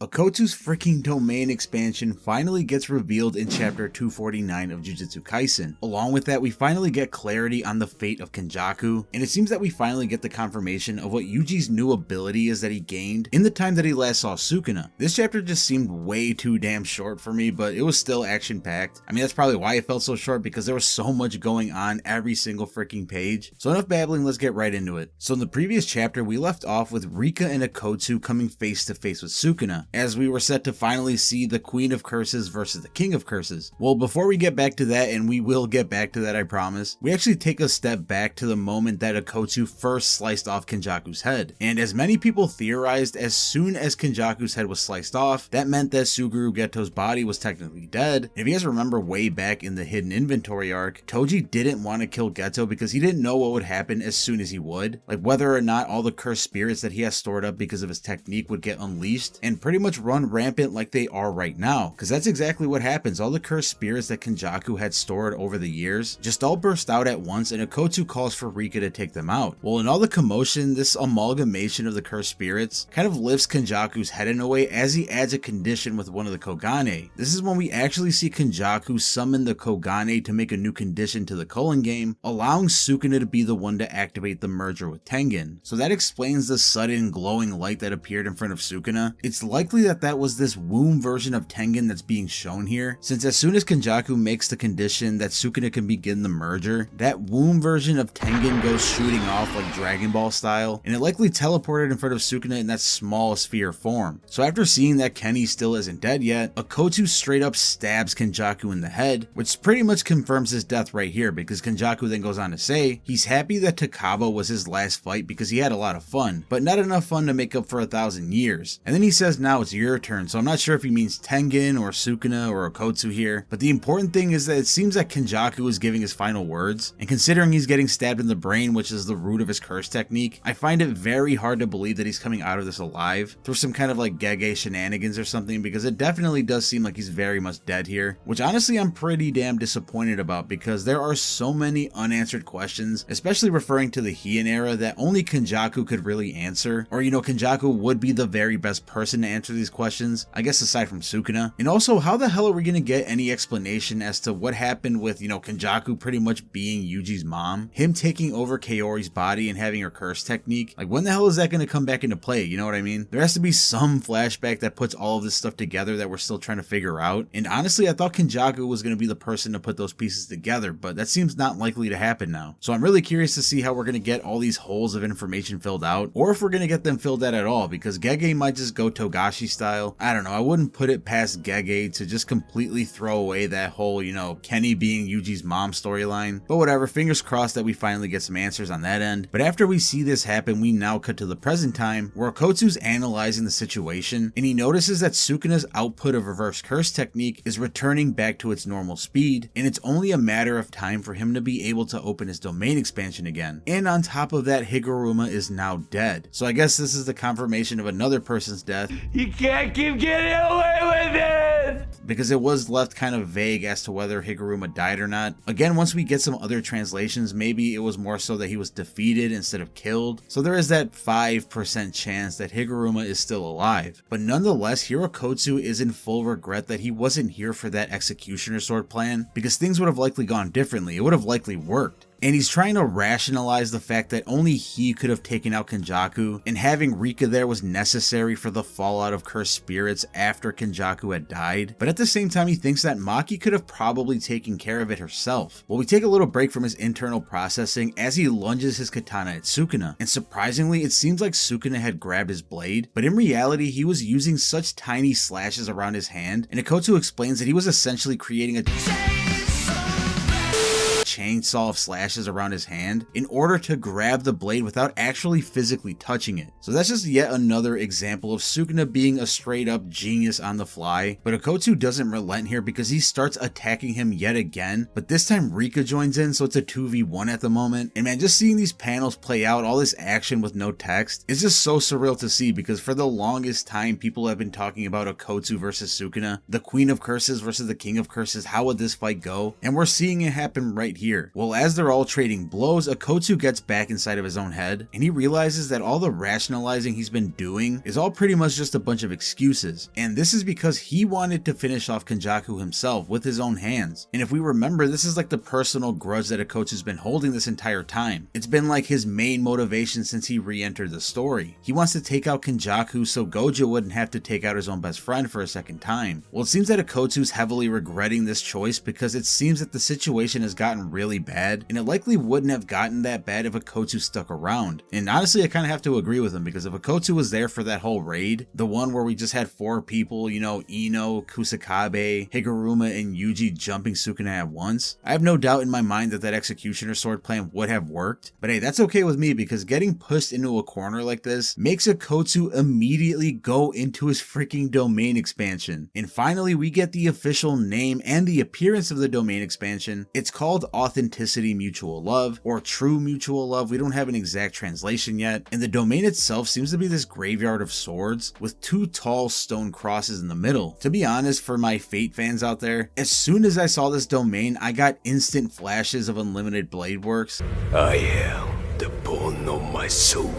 Okkotsu's freaking domain expansion finally gets revealed in chapter 249 of Jujutsu Kaisen. Along with that, we finally get clarity on the fate of Kenjaku, and it seems that we finally get the confirmation of what Yuji's new ability is that he gained in the time that he last saw Sukna. This chapter just seemed way too damn short for me, but it was still action-packed. I mean, that's probably why it felt so short, because there was so much going on every single freaking page. So enough babbling, let's get right into it. So in the previous chapter, we left off with Rika and Okkotsu coming face to face with Sukna, as we were set to finally see the Queen of Curses versus the King of Curses. Well, before we get back to that, and we will get back to that, I promise, we actually take a step back to the moment that Okkotsu first sliced off Kenjaku's head. And as many people theorized, as soon as Kenjaku's head was sliced off, that meant that Suguru Geto's body was technically dead. If you guys remember way back in the Hidden Inventory arc, Toji didn't want to kill Geto because he didn't know what would happen as soon as he would. Like whether or not all the cursed spirits that he has stored up because of his technique would get unleashed and pretty much run rampant like they are right now. Because that's exactly what happens. All the cursed spirits that Kenjaku had stored over the years just all burst out at once, and Okkotsu calls for Rika to take them out. Well, in all the commotion, this amalgamation of the cursed spirits kind of lifts Kenjaku's head in a way as he adds a condition with one of the Kogane. This is when we actually see Kenjaku summon the Kogane to make a new condition to the Culling game, allowing Sukuna to be the one to activate the merger with Tengen. So that explains the sudden glowing light that appeared in front of Sukuna. It's likely that that was this womb version of Tengen that's being shown here, since as soon as Kenjaku makes the condition that Sukuna can begin the merger, that womb version of Tengen goes shooting off like Dragon Ball style, and it likely teleported in front of Sukuna in that small sphere form. So after seeing that Kenny still isn't dead yet, Okkotsu straight up stabs Kenjaku in the head, which pretty much confirms his death right here, because Kenjaku then goes on to say he's happy that Takaba was his last fight because he had a lot of fun, but not enough fun to make up for 1,000 years. And then he says now it's your turn, so I'm not sure if he means Tengen or Sukuna or Okkotsu here, but the important thing is that it seems that Kenjaku is giving his final words, and considering he's getting stabbed in the brain, which is the root of his curse technique, I find it very hard to believe that he's coming out of this alive through some kind of like Gege shenanigans or something, because it definitely does seem like he's very much dead here, which honestly I'm pretty damn disappointed about, because there are so many unanswered questions, especially referring to the Heian era, that only Kenjaku could really answer, or Kenjaku would be the very best person to answer these questions, I guess aside from Sukuna. And also, how the hell are we gonna get any explanation as to what happened with, Kenjaku pretty much being Yuji's mom, him taking over Kaori's body and having her curse technique? Like, when the hell is that gonna come back into play, you know what I mean? There has to be some flashback that puts all of this stuff together that we're still trying to figure out, and honestly I thought Kenjaku was gonna be the person to put those pieces together, but that seems not likely to happen now. So I'm really curious to see how we're gonna get all these holes of information filled out, or if we're gonna get them filled out at all, because Gege might just go Togashi style. I don't know, I wouldn't put it past Gege to just completely throw away that whole, Kenny being Yuji's mom storyline, but whatever, fingers crossed that we finally get some answers on that end. But after we see this happen, we now cut to the present time, where Okkotsu's analyzing the situation, and he notices that Sukuna's output of reverse curse technique is returning back to its normal speed, and it's only a matter of time for him to be able to open his domain expansion again. And on top of that, Higuruma is now dead. So I guess this is the confirmation of another person's death. You can't keep getting away with it! Because it was left kind of vague as to whether Higuruma died or not. Again, once we get some other translations, maybe it was more so that he was defeated instead of killed. So there is that 5% chance that Higuruma is still alive. But nonetheless, Okkotsu is in full regret that he wasn't here for that executioner sword plan, because things would have likely gone differently. It would have likely worked. And he's trying to rationalize the fact that only he could have taken out Kenjaku, and having Rika there was necessary for the fallout of cursed spirits after Kenjaku had died. But at the same time, he thinks that Maki could have probably taken care of it herself. Well, we take a little break from his internal processing as he lunges his katana at Sukuna, and surprisingly, it seems like Sukuna had grabbed his blade, but in reality, he was using such tiny slashes around his hand, and Okkotsu explains that he was essentially creating a chainsaw of slashes around his hand in order to grab the blade without actually physically touching it. So that's just yet another example of Sukuna being a straight up genius on the fly. But Okkotsu doesn't relent here because he starts attacking him yet again, but this time Rika joins in, so it's a 2v1 at the moment. And man, just seeing these panels play out, all this action with no text, is just so surreal to see, because for the longest time people have been talking about Okkotsu versus Sukuna, the Queen of Curses versus the King of Curses. How would this fight go? And we're seeing it happen right here. here? Well, as they're all trading blows, Okkotsu gets back inside of his own head, and he realizes that all the rationalizing he's been doing is all pretty much just a bunch of excuses. And this is because he wanted to finish off Kenjaku himself with his own hands. And if we remember, this is like the personal grudge that Okkotsu's been holding this entire time. It's been like his main motivation since he re-entered the story. He wants to take out Kenjaku so Gojo wouldn't have to take out his own best friend for a second time. Well, it seems that Okkotsu's heavily regretting this choice because it seems that the situation has gotten really bad, and it likely wouldn't have gotten that bad if Okkotsu stuck around. And honestly, I kind of have to agree with him, because if Okkotsu was there for that whole raid, the one where we just had 4 people, you know, Ino, Kusakabe, Higuruma, and Yuji jumping Sukuna at once, I have no doubt in my mind that that executioner sword plan would have worked. But hey, that's okay with me, because getting pushed into a corner like this makes Okkotsu immediately go into his freaking domain expansion. And finally, we get the official name and the appearance of the domain expansion. It's called Authenticity Mutual Love, or True Mutual Love. We don't have an exact translation yet. And the domain itself seems to be this graveyard of swords with 2 tall stone crosses in the middle. To be honest, for my Fate fans out there, as soon as I saw this domain, I got instant flashes of Unlimited Blade Works. I am the bone of my soul.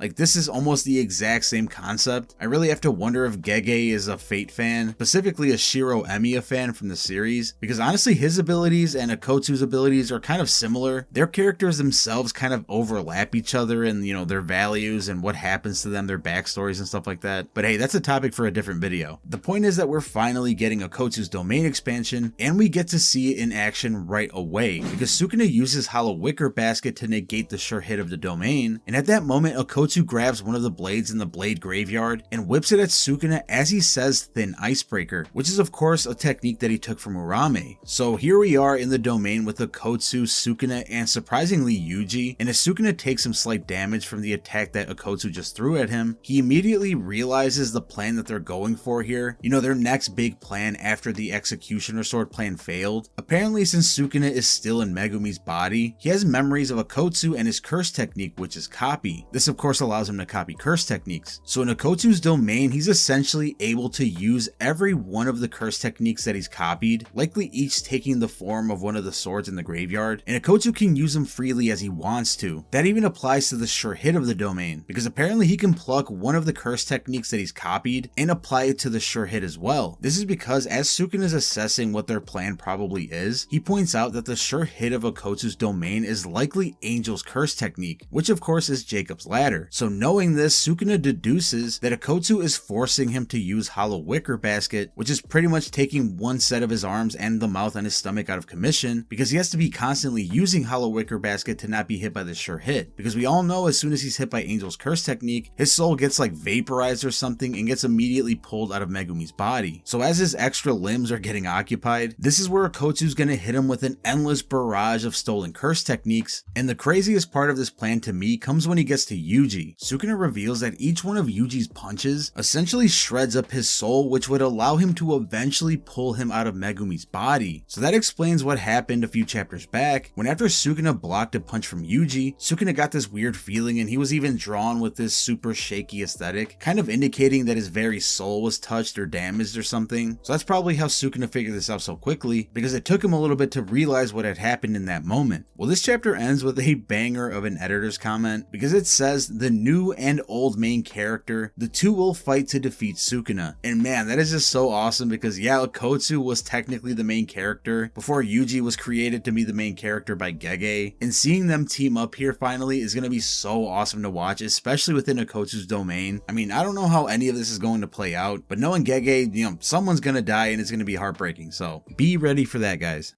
Like, this is almost the exact same concept. I really have to wonder if Gege is a Fate fan, specifically a Shiro Emiya fan from the series, because honestly his abilities and Okkotsu's abilities are kind of similar. Their characters themselves kind of overlap each other, and you know, their values and what happens to them, their backstories and stuff like that. But hey, that's a topic for a different video. The point is that we're finally getting Okkotsu's domain expansion, and we get to see it in action right away, because Sukuna uses Hollow Wicker Basket to negate the sure hit of the domain, and at that moment Okkotsu grabs one of the blades in the blade graveyard and whips it at Sukuna as he says Thin Icebreaker, which is of course a technique that he took from Urame. So here we are in the domain with Okkotsu, Sukuna, and surprisingly Yuji, and as Sukuna takes some slight damage from the attack that Okkotsu just threw at him, he immediately realizes the plan that they're going for here. You know, their next big plan after the Executioner Sword plan failed. Apparently, since Sukuna is still in Megumi's body, he has memories of Okkotsu and his curse technique, which is Copy. This of course allows him to copy curse techniques. So in Okkotsu's domain, he's essentially able to use every one of the curse techniques that he's copied, likely each taking the form of one of the swords in the graveyard, and Okkotsu can use them freely as he wants to. That even applies to the sure hit of the domain, because apparently he can pluck one of the curse techniques that he's copied and apply it to the sure hit as well. This is because as Sukuna is assessing what their plan probably is, he points out that the sure hit of Okkotsu's domain is likely Angel's curse technique, which of course is Jacob's Ladder. So knowing this, Sukuna deduces that Okkotsu is forcing him to use Hollow Wicker Basket, which is pretty much taking one set of his arms and the mouth on his stomach out of commission, because he has to be constantly using Hollow Wicker Basket to not be hit by the sure hit. Because we all know as soon as he's hit by Angel's curse technique, his soul gets like vaporized or something and gets immediately pulled out of Megumi's body. So as his extra limbs are getting occupied, this is where Okkotsu's gonna hit him with an endless barrage of stolen curse techniques. And the craziest part of this plan to me comes when he gets to Yuji. Sukuna reveals that each one of Yuji's punches essentially shreds up his soul, which would allow him to eventually pull him out of Megumi's body. So that explains what happened a few chapters back, when after Sukuna blocked a punch from Yuji, Sukuna got this weird feeling and he was even drawn with this super shaky aesthetic, kind of indicating that his very soul was touched or damaged or something. So that's probably how Sukuna figured this out so quickly, because it took him a little bit to realize what had happened in that moment. Well, this chapter ends with a banger of an editor's comment, because it says the new and old main character, the two will fight to defeat Sukuna. And man, that is just so awesome, because yeah, Okkotsu was technically the main character before Yuji was created to be the main character by Gege, and seeing them team up here finally is going to be so awesome to watch, especially within Okkotsu's domain. I mean, I don't know how any of this is going to play out, but knowing Gege, you know, someone's going to die and it's going to be heartbreaking, so be ready for that, guys.